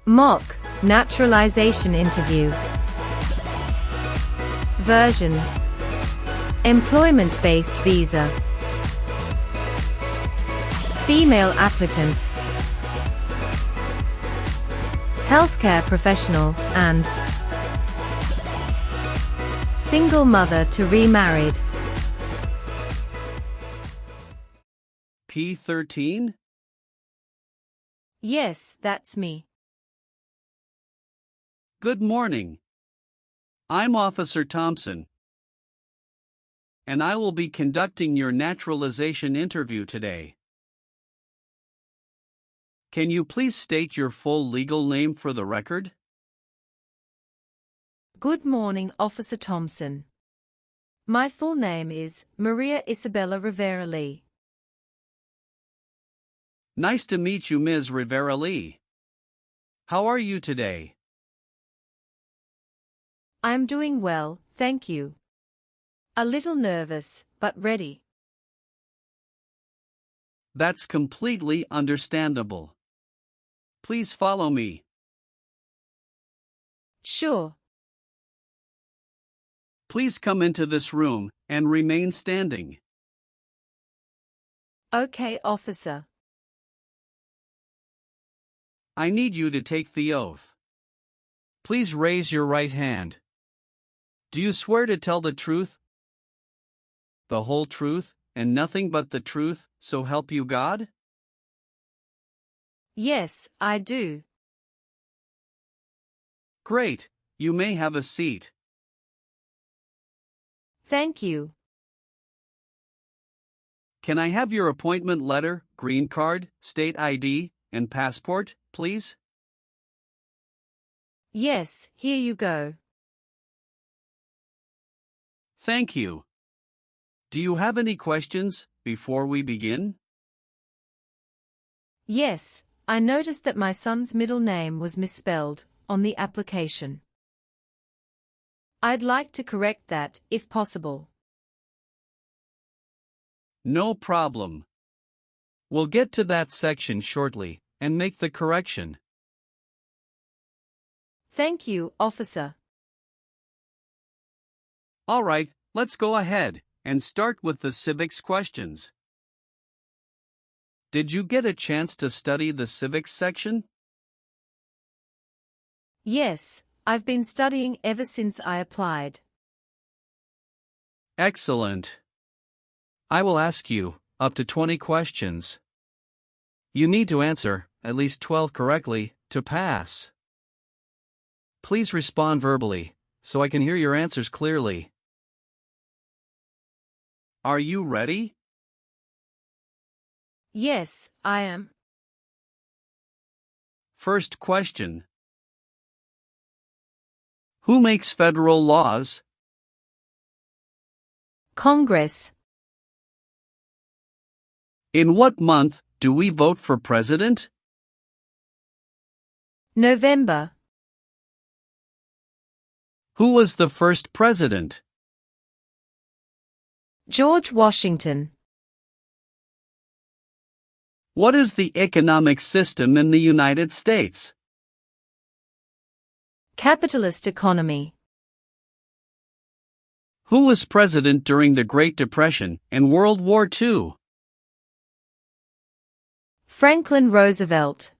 Mock Naturalization Interview. Version: Employment-based visa. Female applicant. Healthcare professional, and single mother to remarried. P13? Yes, that's me. Good morning. I'm Officer Thompson, and I will be conducting your naturalization interview today. Can you please state your full legal name for the record? Good morning, Officer Thompson. My full name is Maria Isabella Rivera Lee. Nice to meet you, Ms. Rivera Lee. How are you today? I'm doing well, thank you. A little nervous, but ready. That's completely understandable. Please follow me. Sure. Please come into this room and remain standing. Okay, officer. I need you to take the oath. Please raise your right hand. Do you swear to tell the truth, the whole truth, and nothing but the truth, so help you God? Yes, I do. Great, you may have a seat. Thank you. Can I have your appointment letter, green card, state ID, and passport, please? Yes, here you go. Thank you. Do you have any questions before we begin? Yes, I noticed that my son's middle name was misspelled on the application. I'd like to correct that, if possible. No problem. We'll get to that section shortly and make the correction. Thank you, officer. All right, let's go ahead and start with the civics questions. Did you get a chance to study the civics section? Yes, I've been studying ever since I applied. Excellent. I will ask you up to 20 questions. You need to answer at least 12 correctly to pass. Please respond verbally so I can hear your answers clearly. Are you ready? Yes, I am. First question. Who makes federal laws? Congress. In what month do we vote for president? November. Who was the first president? George Washington. What is the economic system in the United States? Capitalist economy. Who was president during the Great Depression and World War II? Franklin Roosevelt.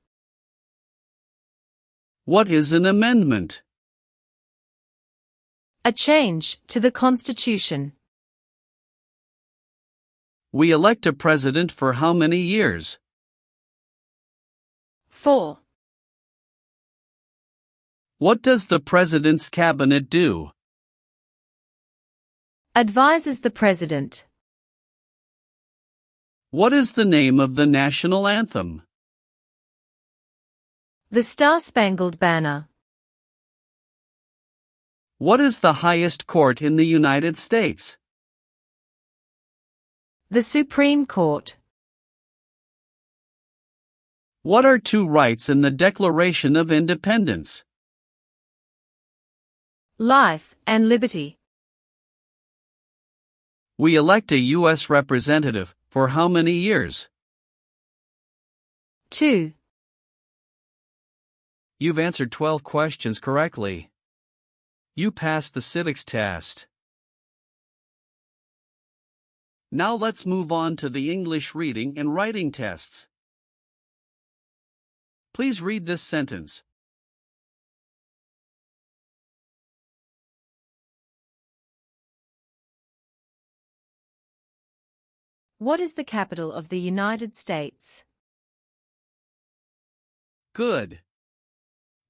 What is an amendment? A change to the Constitution. We elect a president for how many years? 4. What does the president's cabinet do? Advises the president. What is the name of the national anthem? The Star-Spangled Banner. What is the highest court in the United States? The Supreme Court. What are two rights in the Declaration of Independence? Life and liberty. We elect a U.S. representative for how many years? 2. You've answered 12 questions correctly. You passed the civics test. Now let's move on to the English reading and writing tests. Please read this sentence. What is the capital of the United States? Good.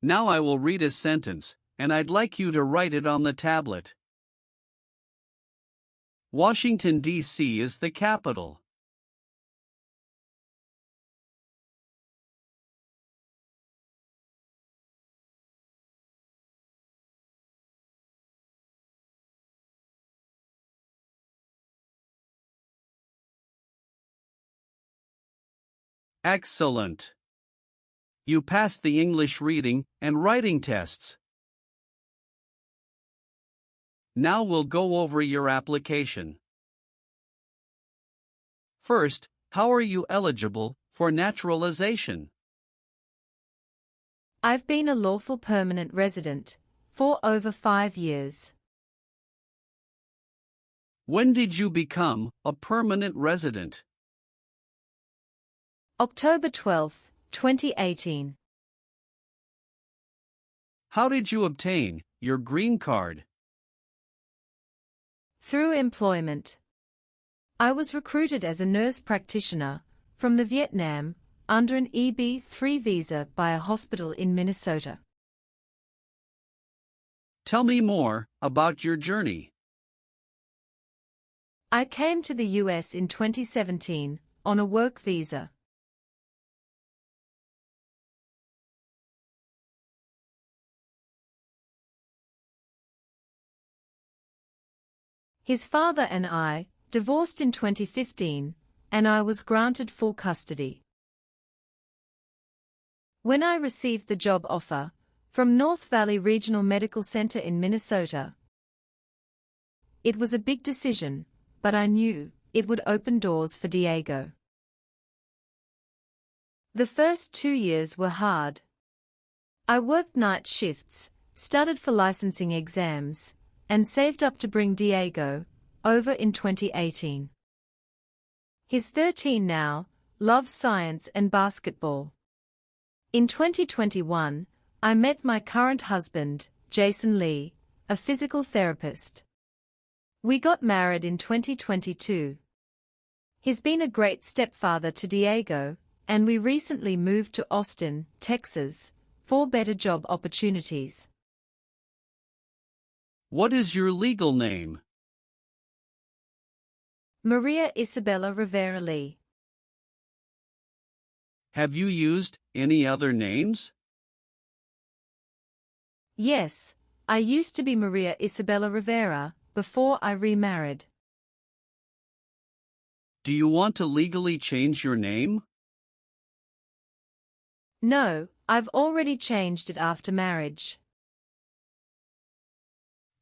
Now I will read a sentence, and I'd like you to write it on the tablet. Washington, D.C. is the capital. Excellent. You passed the English reading and writing tests. Now we'll go over your application. First, how are you eligible for naturalization? I've been a lawful permanent resident for over 5 years. When did you become a permanent resident? October 12, 2018. How did you obtain your green card? Through employment. I was recruited as a nurse practitioner from the Vietnam under an EB-3 visa by a hospital in Minnesota. Tell me more about your journey. I came to the US in 2017 on a work visa. His father and I divorced in 2015, and I was granted full custody. When I received the job offer from North Valley Regional Medical Center in Minnesota, it was a big decision, but I knew it would open doors for Diego. The first 2 years were hard. I worked night shifts, studied for licensing exams, and saved up to bring Diego over in 2018. He's 13 now, loves science and basketball. In 2021, I met my current husband, Jason Lee, a physical therapist. We got married in 2022. He's been a great stepfather to Diego, and we recently moved to Austin, Texas, for better job opportunities. What is your legal name? Maria Isabella Rivera Lee. Have you used any other names? Yes, I used to be Maria Isabella Rivera before I remarried. Do you want to legally change your name? No, I've already changed it after marriage.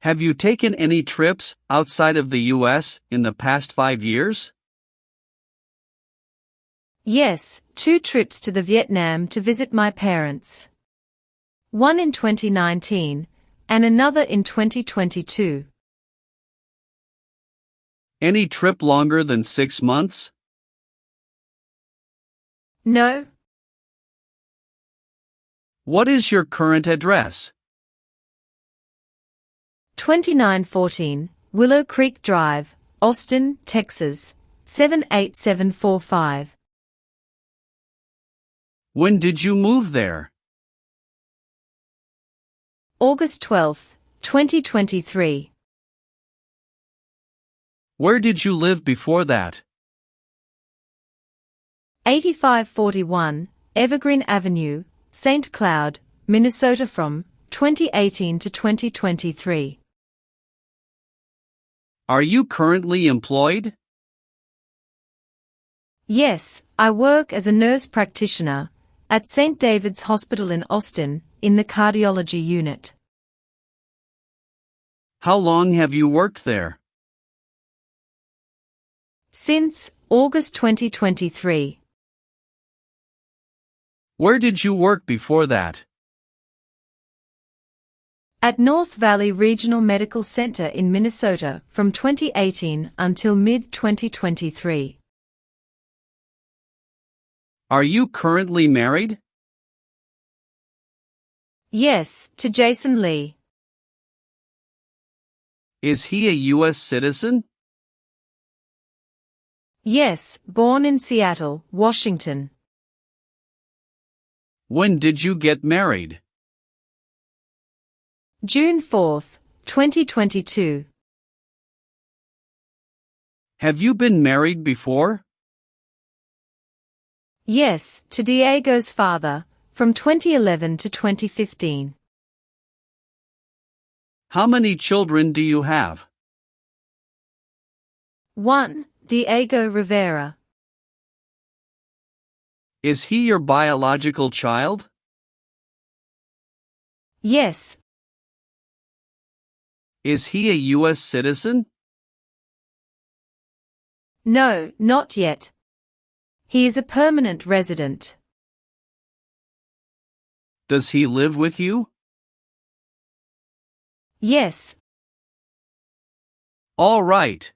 Have you taken any trips outside of the U.S. in the past 5 years? Yes, 2 trips to the Vietnam to visit my parents. One in 2019, and another in 2022. Any trip longer than 6 months? No. What is your current address? 2914 Willow Creek Drive, Austin, Texas, 78745. When did you move there? August 12, 2023. Where did you live before that? 8541 Evergreen Avenue, St. Cloud, Minnesota from 2018 to 2023. Are you currently employed? Yes, I work as a nurse practitioner at St. David's Hospital in Austin, in the cardiology unit. How long have you worked there? Since August 2023. Where did you work before that? at North Valley Regional Medical Center in Minnesota from 2018 until mid-2023. Are you currently married? Yes, to Jason Lee. Is he a U.S. citizen? Yes, born in Seattle, Washington. When did you get married? June 4, 2022. Have you been married before? Yes, to Diego's father, from 2011 to 2015. How many children do you have? 1. Diego Rivera. Is he your biological child? Yes. Is he a U.S. citizen? No, not yet. He is a permanent resident. Does he live with you? Yes. All right.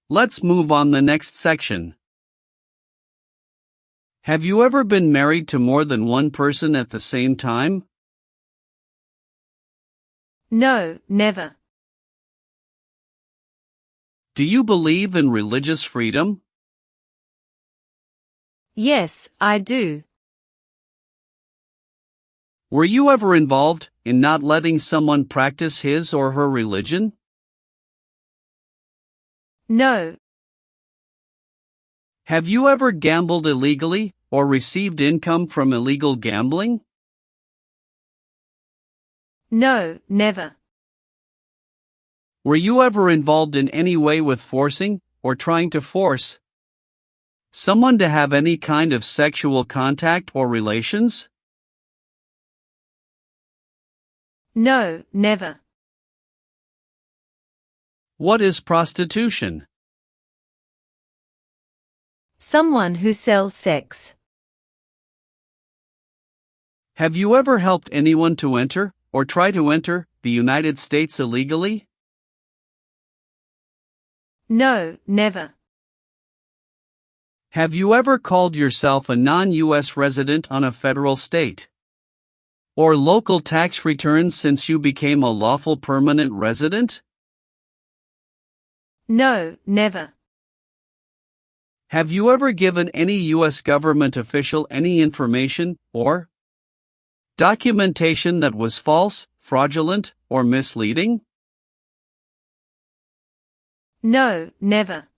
Let's move on the next section. Have you ever been married to more than one person at the same time? No, never. Do you believe in religious freedom? Yes, I do. Were you ever involved in not letting someone practice his or her religion? No. Have you ever gambled illegally or received income from illegal gambling? No, never. Were you ever involved in any way with forcing or trying to force someone to have any kind of sexual contact or relations? No, never. What is prostitution? Someone who sells sex. Have you ever helped anyone to enter or try to enter the United States illegally? No, never. Have you ever called yourself a non-U.S. resident on a federal, state, or local tax returns since you became a lawful permanent resident? No, never. Have you ever given any U.S. government official any information or documentation that was false, fraudulent, or misleading? No, never.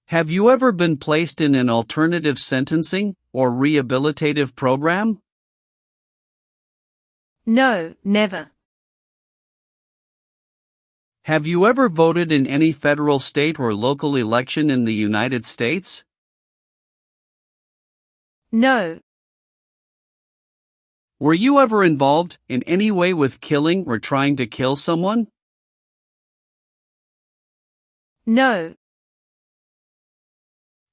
Have you ever been placed in an alternative sentencing or rehabilitative program? No, never. Have you ever voted in any federal, state, or local election in the United States? No. Were you ever involved in any way with killing or trying to kill someone? No.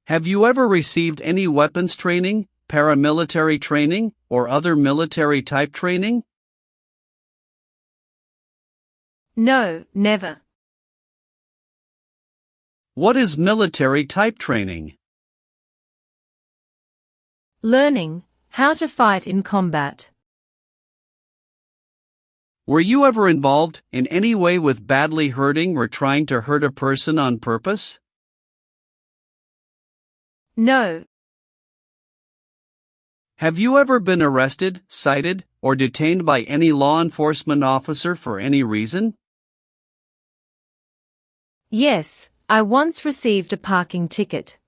Have you ever received any weapons training, paramilitary training, or other military type training? No, never. What is military type training? Learning how to fight in combat. Were you ever involved in any way with badly hurting or trying to hurt a person on purpose? No. Have you ever been arrested, cited, or detained by any law enforcement officer for any reason? Yes, I once received a parking ticket.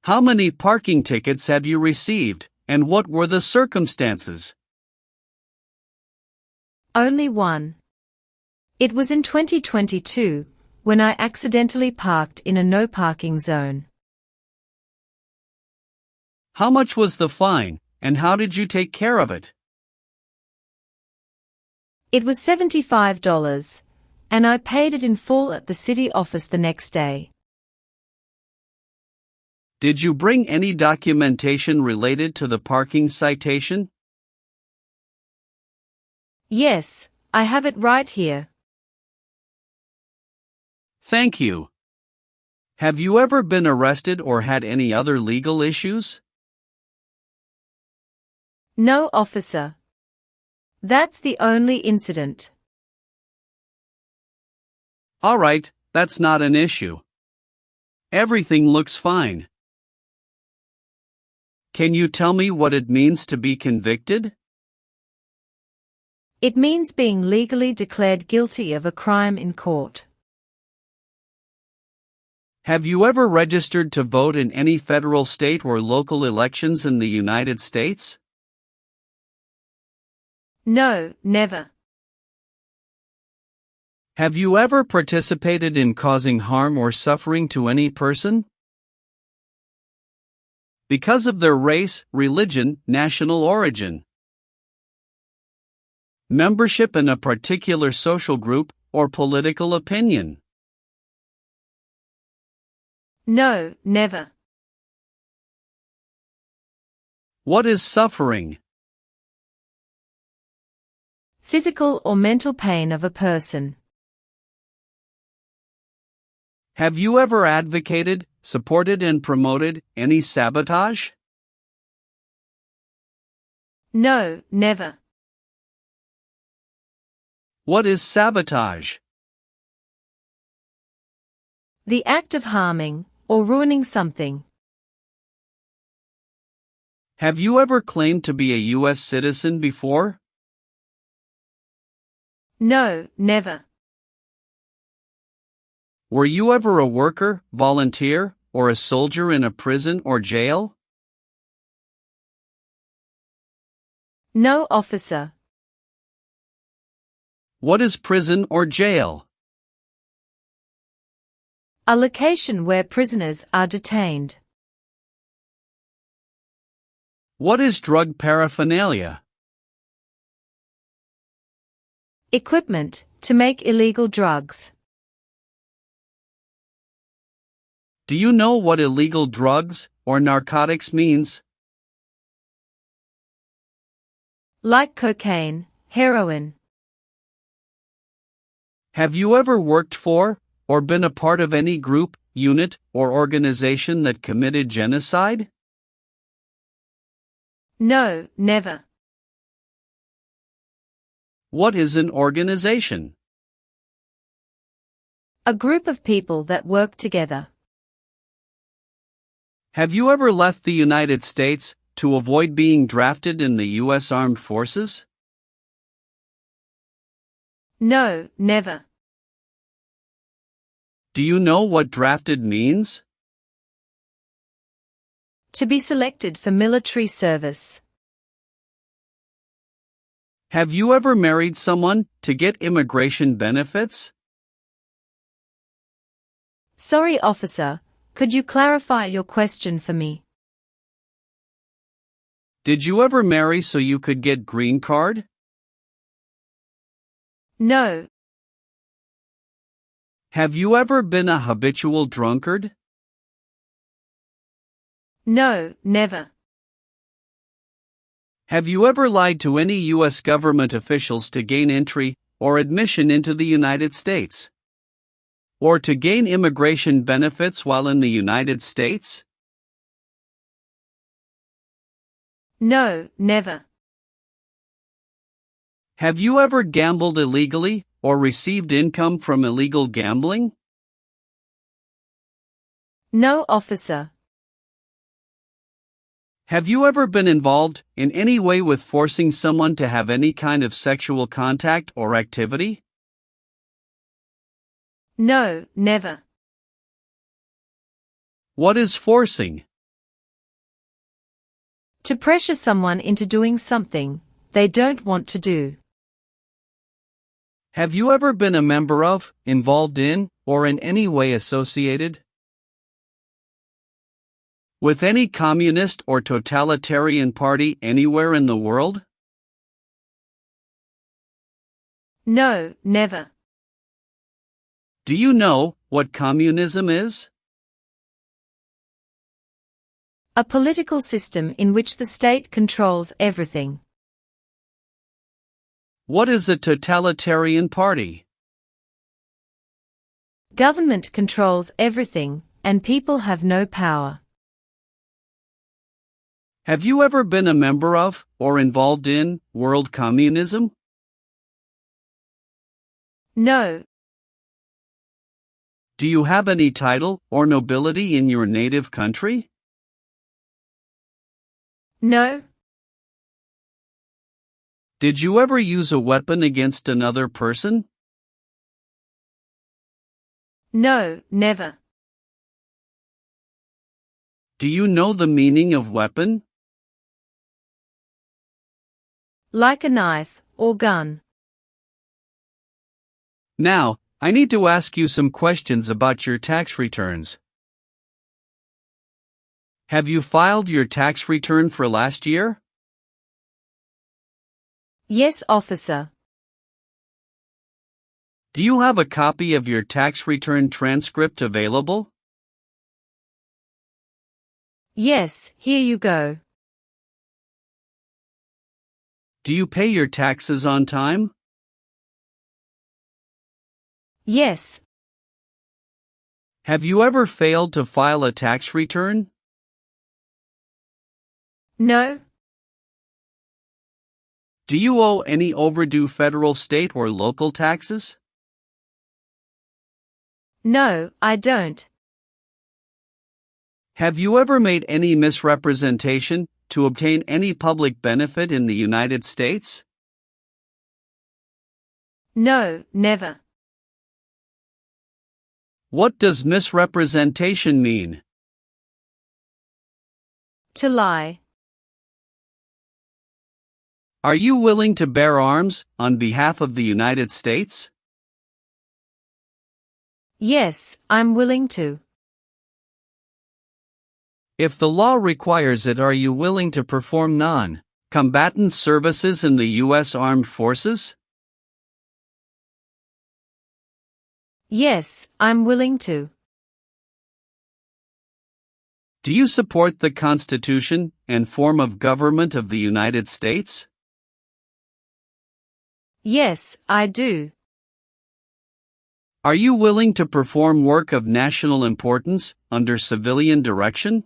How many parking tickets have you received, and what were the circumstances? Only one. It was in 2022, when I accidentally parked in a no parking zone. How much was the fine, and how did you take care of it? It was $75, and I paid it in full at the city office the next day. Did you bring any documentation related to the parking citation? Yes, I have it right here. Thank you. Have you ever been arrested or had any other legal issues? No, officer. That's the only incident. All right, that's not an issue. Everything looks fine. Can you tell me what it means to be convicted? It means being legally declared guilty of a crime in court. Have you ever registered to vote in any federal, state, or local elections in the United States? No, never. Have you ever participated in causing harm or suffering to any person? Because of their race, religion, national origin, membership in a particular social group, or political opinion? No, never. What is suffering? Physical or mental pain of a person. Have you ever advocated, supported, and promoted any sabotage? No, never. What is sabotage? The act of harming or ruining something. Have you ever claimed to be a US citizen before? No, never. Were you ever a worker, volunteer, or a soldier in a prison or jail? No, officer. What is prison or jail? A location where prisoners are detained. What is drug paraphernalia? Equipment to make illegal drugs. Do you know what illegal drugs or narcotics means? Like cocaine, heroin. Have you ever worked for, or been a part of any group, unit, or organization that committed genocide? No, never. What is an organization? A group of people that work together. Have you ever left the United States to avoid being drafted in the U.S. Armed Forces? No, never. Do you know what drafted means? To be selected for military service. Have you ever married someone to get immigration benefits? Sorry, officer, could you clarify your question for me? Did you ever marry so you could get green card? No. Have you ever been a habitual drunkard? No, never. Have you ever lied to any U.S. government officials to gain entry or admission into the United States? Or to gain immigration benefits while in the United States? No, never. Have you ever gambled illegally or received income from illegal gambling? No, officer. Have you ever been involved in any way with forcing someone to have any kind of sexual contact or activity? No, never. What is forcing? To pressure someone into doing something they don't want to do. Have you ever been a member of, involved in, or in any way associated with any communist or totalitarian party anywhere in the world? No, never. Do you know what communism is? A political system in which the state controls everything. What is a totalitarian party? Government controls everything, and people have no power. Have you ever been a member of, or involved in, world communism? No. Do you have any title or nobility in your native country? No. Did you ever use a weapon against another person? No, never. Do you know the meaning of weapon? Like a knife or gun. Now, I need to ask you some questions about your tax returns. Have you filed your tax return for last year? Yes, officer. Do you have a copy of your tax return transcript available? Yes, here you go. Do you pay your taxes on time? Yes. Have you ever failed to file a tax return? No. Do you owe any overdue federal, state, or local taxes? No, I don't. Have you ever made any misrepresentation to obtain any public benefit in the United States? No, never. What does misrepresentation mean? To lie. Are you willing to bear arms on behalf of the United States? Yes, I'm willing to. If the law requires it, are you willing to perform non-combatant services in the U.S. Armed Forces? Yes, I'm willing to. Do you support the Constitution and form of government of the United States? Yes, I do. Are you willing to perform work of national importance under civilian direction?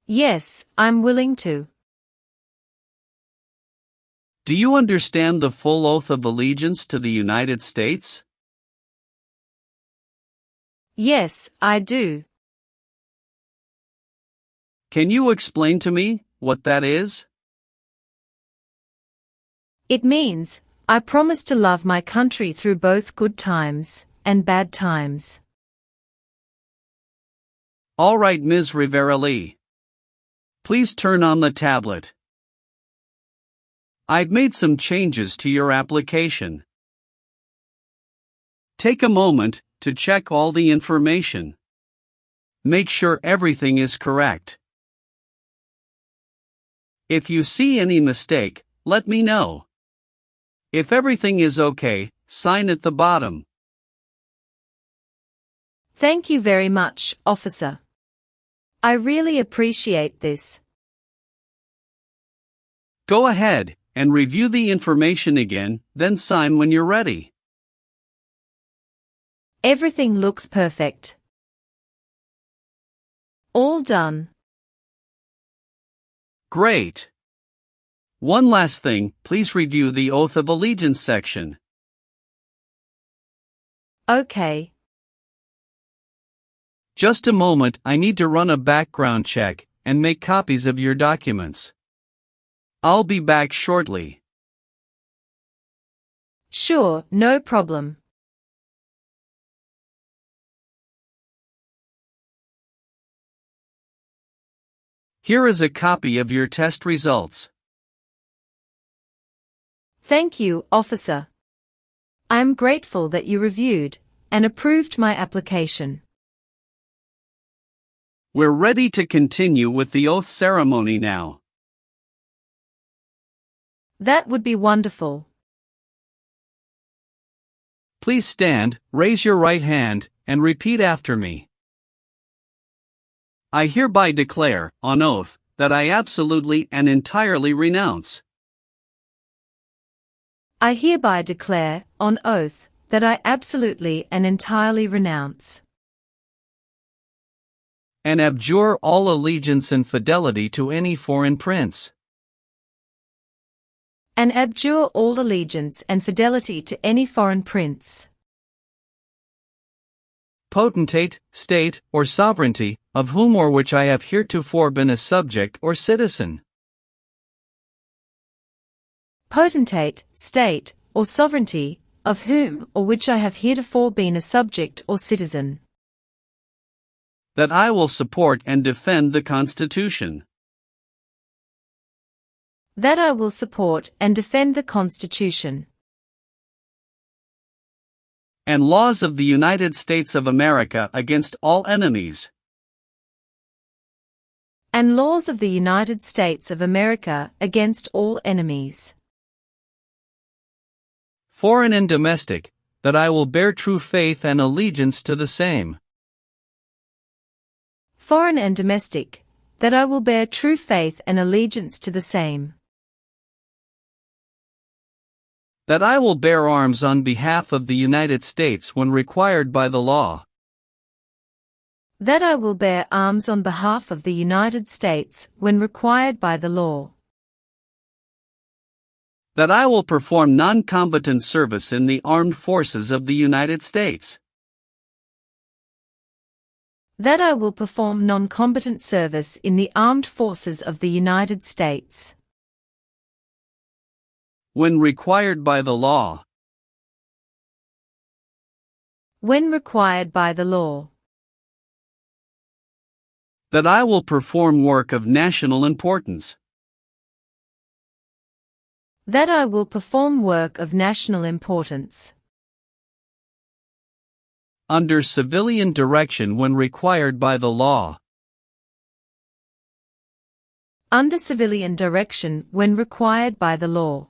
Yes, I'm willing to. Do you understand the full oath of allegiance to the United States? Yes, I do. Can you explain to me what that is? It means, I promise to love my country through both good times and bad times. All right, Ms. Rivera-Lee. Please turn on the tablet. I've made some changes to your application. Take a moment to check all the information. Make sure everything is correct. If you see any mistake, let me know. If everything is okay, sign at the bottom. Thank you very much, officer. I really appreciate this. Go ahead and review the information again, then sign when you're ready. Everything looks perfect. All done. Great. One last thing, please review the Oath of Allegiance section. Okay. Just a moment, I need to run a background check and make copies of your documents. I'll be back shortly. Sure, no problem. Here is a copy of your test results. Thank you, officer. I am grateful that you reviewed and approved my application. We're ready to continue with the oath ceremony now. That would be wonderful. Please stand, raise your right hand, and repeat after me. I hereby declare, on oath, that I absolutely and entirely renounce I hereby declare, on oath, that I absolutely and entirely renounce and abjure all allegiance and fidelity to any foreign prince, and abjure all allegiance and fidelity to any foreign prince, potentate, state, or sovereignty, of whom or which I have heretofore been a subject or citizen. Potentate, state, or sovereignty, of whom or which I have heretofore been a subject or citizen. That I will support and defend the Constitution. That I will support and defend the Constitution and laws of the United States of America against all enemies. And laws of the United States of America against all enemies. Foreign and domestic, that I will bear true faith and allegiance to the same. Foreign and domestic, that I will bear true faith and allegiance to the same. That I will bear arms on behalf of the United States when required by the law. That I will bear arms on behalf of the United States when required by the law. That I will perform non-combatant service in the armed forces of the United States. That I will perform non-combatant service in the armed forces of the United States when required by the law. When required by the law. That I will perform work of national importance. That I will perform work of national importance under civilian direction when required by the law. Under civilian direction when required by the law.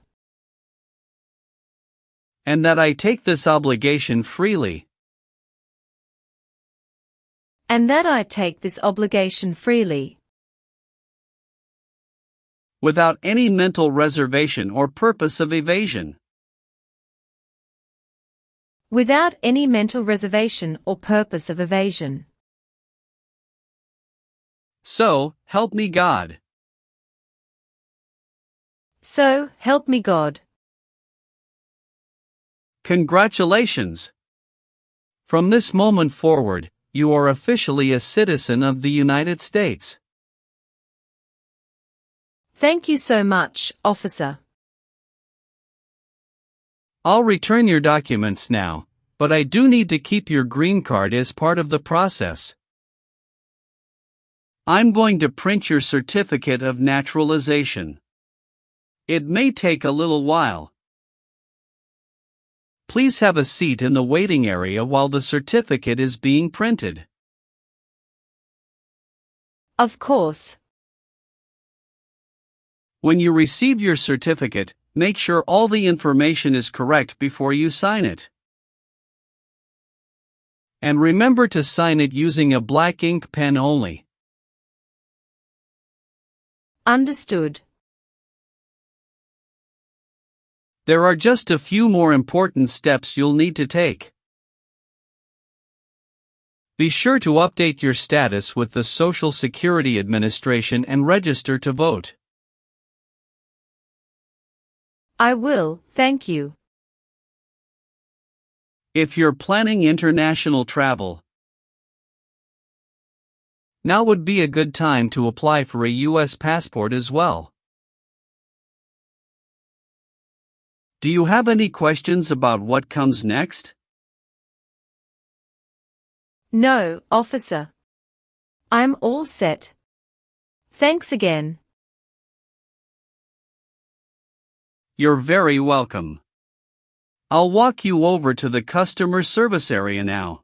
And that I take this obligation freely. And that I take this obligation freely. Without any mental reservation or purpose of evasion. Without any mental reservation or purpose of evasion. So, help me God. So, help me God. Congratulations! From this moment forward, you are officially a citizen of the United States. Thank you so much, officer. I'll return your documents now, but I do need to keep your green card as part of the process. I'm going to print your certificate of naturalization. It may take a little while. Please have a seat in the waiting area while the certificate is being printed. Of course. When you receive your certificate, make sure all the information is correct before you sign it. And remember to sign it using a black ink pen only. Understood. There are just a few more important steps you'll need to take. Be sure to update your status with the Social Security Administration and register to vote. I will, thank you. If you're planning international travel, now would be a good time to apply for a U.S. passport as well. Do you have any questions about what comes next? No, officer. I'm all set. Thanks again. You're very welcome. I'll walk you over to the customer service area now.